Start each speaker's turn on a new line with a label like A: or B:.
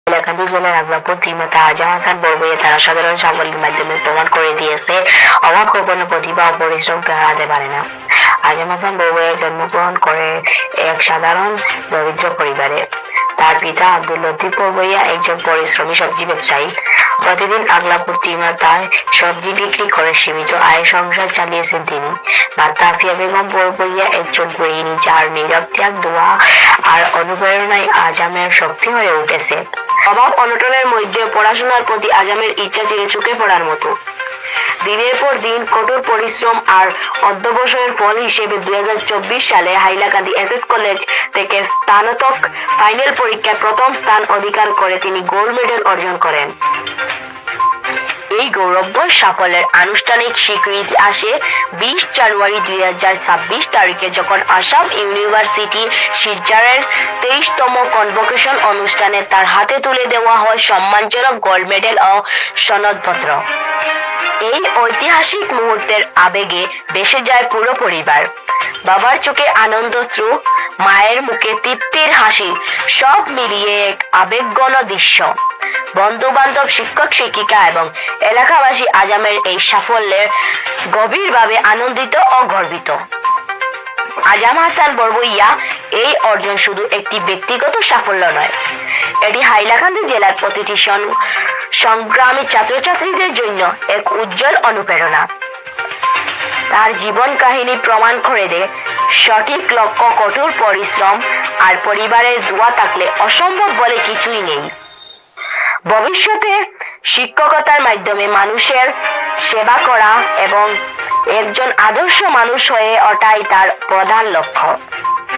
A: হাইলাকান্দি জেলার আগলাপুর ত্রিমাতা আজম হাসান বড়বইয়া তার অসাধারণ সাফল্যের মাধ্যমে প্রমাণ করে দিয়েছে অভাব কখনো প্রতিভা ও পরিশ্রমকে হারাতে পারে না। আজম হাসান বড়বইয়া জন্মগ্রহণ করে এক সাধারণ দরিদ্র পরিবারে। তার পিতা আব্দুল লতিফ বড়বইয়া একজন পরিশ্রমী সবজি ব্যবসায়ী। প্রতিদিন আগলাপুর ত্রিমাতায় সবজি বিক্রি করে সীমিত আয় সংসার চালিয়েছেন তিনি। মাতা আফিয়া বেগম বড়বইয়া একজন গৃহিণী যার নীরব ত্যাগ, দোয়া আর অনুপ্রেরণায় আজমের শক্তি হয়ে উঠেছে। অভাব অনটনের মধ্যে পড়াশোনার প্রতি আজমের ইচ্ছা ছিল চোখে পড়ার মতো। দিনের পর দিন কঠোর পরিশ্রম আর অধ্যবসায়ের ফল হিসেবে 2024 সালে হাইলাকান্দি এসএস কলেজ থেকে স্নাতক ফাইনাল পরীক্ষায় প্রথম স্থান অধিকার করে তিনি গোল্ড মেডেল অর্জন করেন। এই গৌরবময় সাফল্যের আনুষ্ঠানিক স্বীকৃতি আসে 20 জানুয়ারি 2026 তারিখে, যখন আসাম ইউনিভার্সিটি শিলচরের 23তম কনভোকেশন অনুষ্ঠানে তার হাতে তুলে দেওয়া হয় সম্মানজনক গোল্ড মেডেল ও সনদপত্র। এই ঐতিহাসিক মুহূর্তের আবেগে ভেসে যায় পুরো পরিবার। বাবার চোখে আনন্দশ্রু, মায়ের মুখে তৃপ্তির হাসি, সব মিলিয়ে এক আবেগঘন দৃশ্য। বন্ধু বান্ধব, শিক্ষক শিক্ষিকা এবং এলাকাবাসী আজমের এই সাফল্যে গভীরভাবে আনন্দিত ও গর্বিত। আজম হাসান বড়বইয়া এই অর্জন শুধু একটি ব্যক্তিগত সাফল্য নয়, এটি হাইলাকান্দি জেলার প্রতিটি সংগ্রামী ছাত্রছাত্রীদের জন্য এক উজ্জ্বল অনুপ্রেরণা। তার জীবন কাহিনী প্রমাণ করে দেয় সঠিক লক্ষ্য, কঠোর পরিশ্রম আর পরিবারের দোয়া থাকলে অসম্ভব বলে কিছুই নেই। ভবিষ্যতে শিক্ষকতার মাধ্যমে মানুষের সেবা করা এবং একজন আদর্শ মানুষ হয়ে ওঠাই তার প্রধান লক্ষ্য।